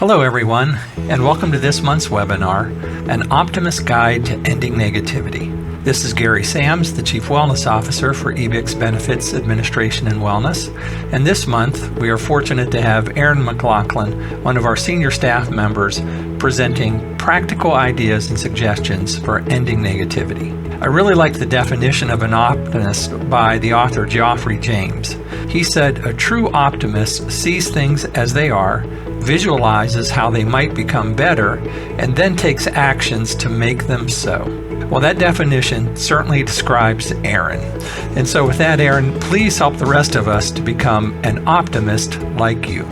Hello everyone, and welcome to this month's webinar, An Optimist Guide to Ending Negativity. This is Gary Sams, the Chief Wellness Officer for Ebix Benefits Administration and Wellness, and this month we are fortunate to have Erin McLaughlin, one of our senior staff members, presenting practical ideas and suggestions for ending negativity. I really like the definition of an optimist by the author Geoffrey James. He said, "A true optimist sees things as they are, visualizes how they might become better, and then takes actions to make them so." Well, that definition certainly describes Erin. And so with that, Erin, please help the rest of us to become an optimist like you.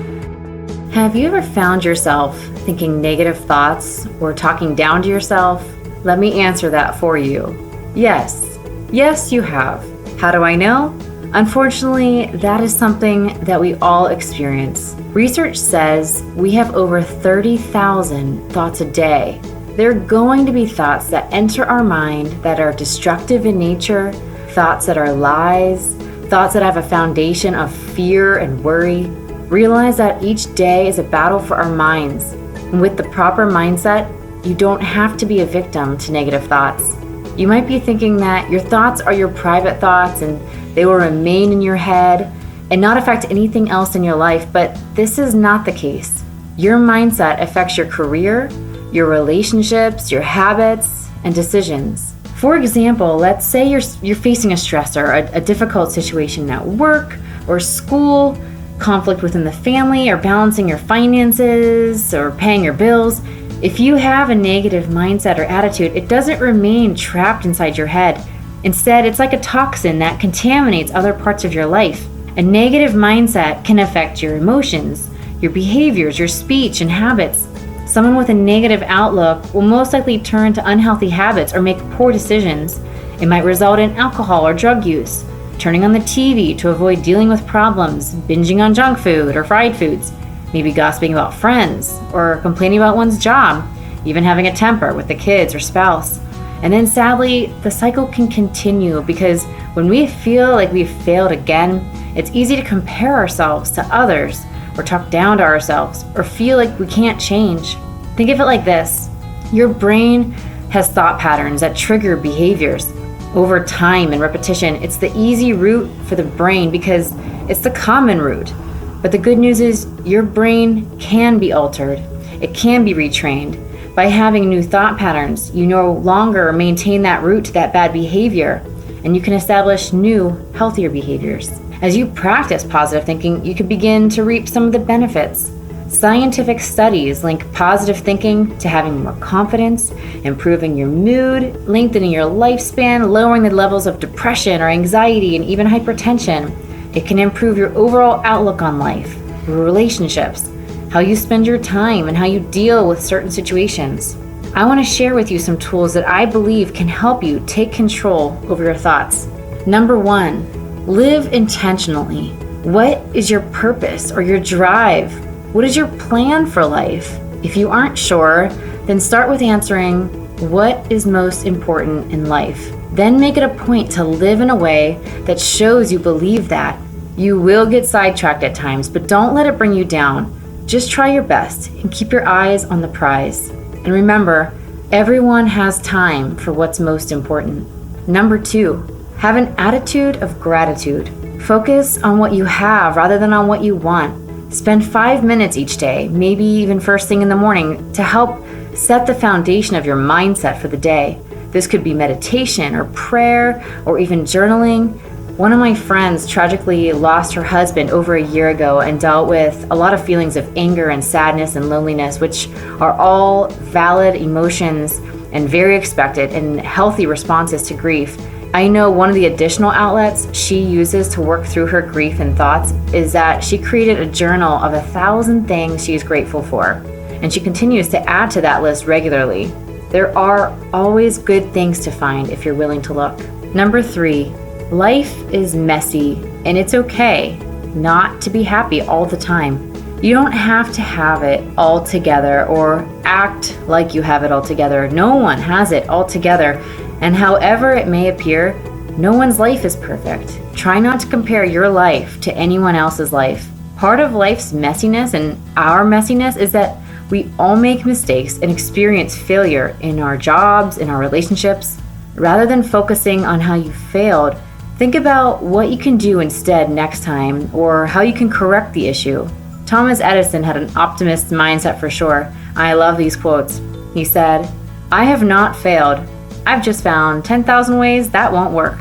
Have you ever found yourself thinking negative thoughts or talking down to yourself? Let me answer that for you. Yes. Yes, you have. How do I know? Unfortunately, that is something that we all experience. Research says we have over 30,000 thoughts a day. There are going to be thoughts that enter our mind that are destructive in nature, thoughts that are lies, thoughts that have a foundation of fear and worry. Realize that each day is a battle for our minds. And with the proper mindset, you don't have to be a victim to negative thoughts. You might be thinking that your thoughts are your private thoughts and they will remain in your head and not affect anything else in your life, but this is not the case. Your mindset affects your career, your relationships, your habits, and decisions. For example, let's say you're facing a stressor, a difficult situation at work or school, conflict within the family, or balancing your finances or paying your bills. If you have a negative mindset or attitude, it doesn't remain trapped inside your head. Instead, it's like a toxin that contaminates other parts of your life. A negative mindset can affect your emotions, your behaviors, your speech, and habits. Someone with a negative outlook will most likely turn to unhealthy habits or make poor decisions. It might result in alcohol or drug use, turning on the TV to avoid dealing with problems, binging on junk food or fried foods, maybe gossiping about friends or complaining about one's job, even having a temper with the kids or spouse. And then sadly, the cycle can continue because when we feel like we've failed again, it's easy to compare ourselves to others or talk down to ourselves or feel like we can't change. Think of it like this. Your brain has thought patterns that trigger behaviors. Over time and repetition, it's the easy route for the brain because it's the common route. But the good news is your brain can be altered. It can be retrained. By having new thought patterns, you no longer maintain that route to that bad behavior, and you can establish new, healthier behaviors. As you practice positive thinking, you can begin to reap some of the benefits. Scientific studies link positive thinking to having more confidence, improving your mood, lengthening your lifespan, lowering the levels of depression or anxiety, and even hypertension. It can improve your overall outlook on life, your relationships, how you spend your time, and how you deal with certain situations. I want to share with you some tools that I believe can help you take control over your thoughts. Number 1, live intentionally. What is your purpose or your drive? What is your plan for life? If you aren't sure, then start with answering, what is most important in life? Then make it a point to live in a way that shows you believe that. You will get sidetracked at times, but don't let it bring you down. Just try your best and keep your eyes on the prize. And remember, everyone has time for what's most important. Number 2, have an attitude of gratitude. Focus on what you have rather than on what you want. Spend 5 minutes each day, maybe even first thing in the morning, to help set the foundation of your mindset for the day. This could be meditation or prayer or even journaling. One of my friends tragically lost her husband over a year ago and dealt with a lot of feelings of anger and sadness and loneliness, which are all valid emotions and very expected and healthy responses to grief. I know one of the additional outlets she uses to work through her grief and thoughts is that she created a journal of 1,000 things she is grateful for, and she continues to add to that list regularly. There are always good things to find if you're willing to look. Number 3, life is messy, and it's okay not to be happy all the time. You don't have to have it all together or act like you have it all together. No one has it all together, and however it may appear, no one's life is perfect. Try not to compare your life to anyone else's life. Part of life's messiness and our messiness is that We all make mistakes and experience failure in our jobs, in our relationships. Rather than focusing on how you failed, think about what you can do instead next time or how you can correct the issue. Thomas Edison had an optimist mindset for sure. I love these quotes. He said, "I have not failed. I've just found 10,000 ways that won't work."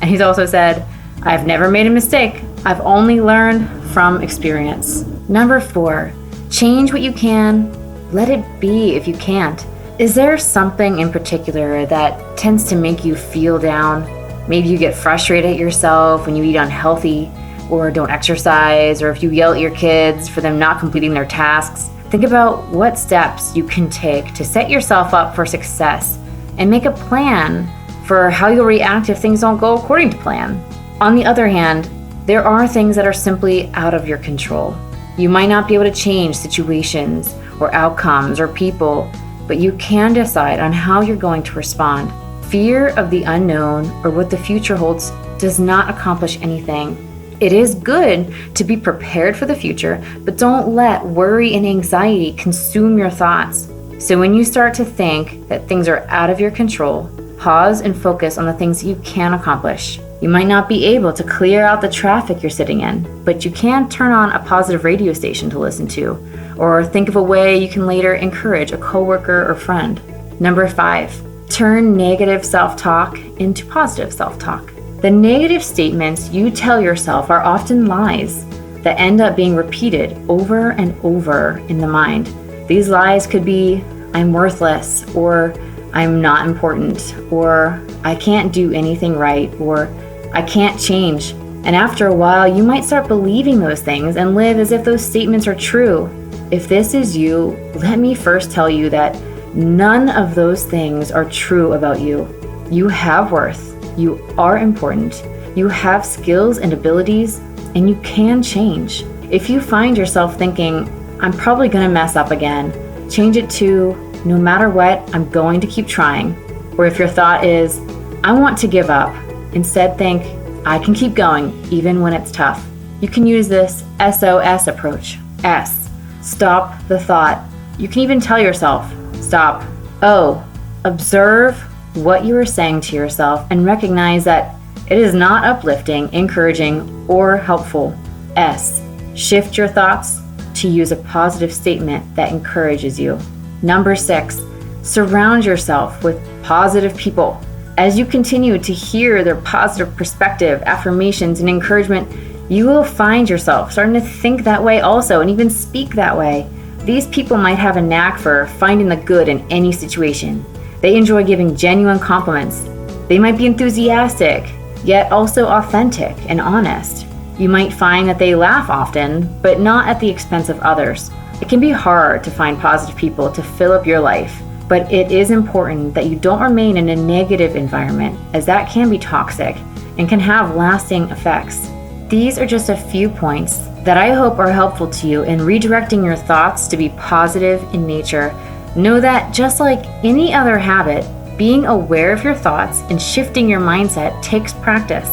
And he's also said, "I've never made a mistake. I've only learned from experience." Number 4, change what you can. Let it be if you can't. Is there something in particular that tends to make you feel down? Maybe you get frustrated at yourself when you eat unhealthy or don't exercise, or if you yell at your kids for them not completing their tasks. Think about what steps you can take to set yourself up for success and make a plan for how you'll react if things don't go according to plan. On the other hand, there are things that are simply out of your control. You might not be able to change situations or outcomes or people, but you can decide on how you're going to respond. Fear of the unknown or what the future holds does not accomplish anything. It is good to be prepared for the future, but don't let worry and anxiety consume your thoughts. So when you start to think that things are out of your control, pause and focus on the things you can accomplish. You might not be able to clear out the traffic you're sitting in, but you can turn on a positive radio station to listen to, or think of a way you can later encourage a coworker or friend. Number 5, turn negative self-talk into positive self-talk. The negative statements you tell yourself are often lies that end up being repeated over and over in the mind. These lies could be, "I'm worthless," or "I'm not important," or "I can't do anything right," or "I can't change." And after a while, you might start believing those things and live as if those statements are true. If this is you, let me first tell you that none of those things are true about you. You have worth. You are important. You have skills and abilities, and you can change. If you find yourself thinking, "I'm probably going to mess up again," change it to, "No matter what, I'm going to keep trying." Or if your thought is, "I want to give up," instead think, "I can keep going even when it's tough." You can use this SOS approach. S, stop the thought. You can even tell yourself, stop. O, observe what you are saying to yourself and recognize that it is not uplifting, encouraging, or helpful. S, shift your thoughts to use a positive statement that encourages you. Number 6, surround yourself with positive people. As you continue to hear their positive perspective, affirmations, and encouragement, you will find yourself starting to think that way also and even speak that way. These people might have a knack for finding the good in any situation. They enjoy giving genuine compliments. They might be enthusiastic, yet also authentic and honest. You might find that they laugh often, but not at the expense of others. It can be hard to find positive people to fill up your life, but it is important that you don't remain in a negative environment, as that can be toxic and can have lasting effects. These are just a few points that I hope are helpful to you in redirecting your thoughts to be positive in nature. Know that just like any other habit, being aware of your thoughts and shifting your mindset takes practice.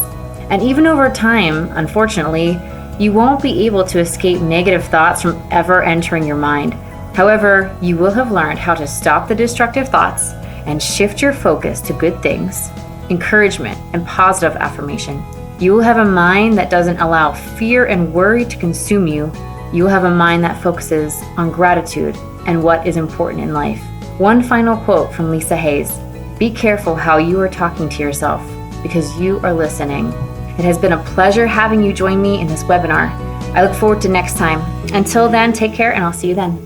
And even over time, unfortunately, you won't be able to escape negative thoughts from ever entering your mind. However, you will have learned how to stop the destructive thoughts and shift your focus to good things, encouragement, and positive affirmation. You will have a mind that doesn't allow fear and worry to consume you. You will have a mind that focuses on gratitude and what is important in life. One final quote from Lisa Hayes: "Be careful how you are talking to yourself, because you are listening." It has been a pleasure having you join me in this webinar. I look forward to next time. Until then, take care and I'll see you then.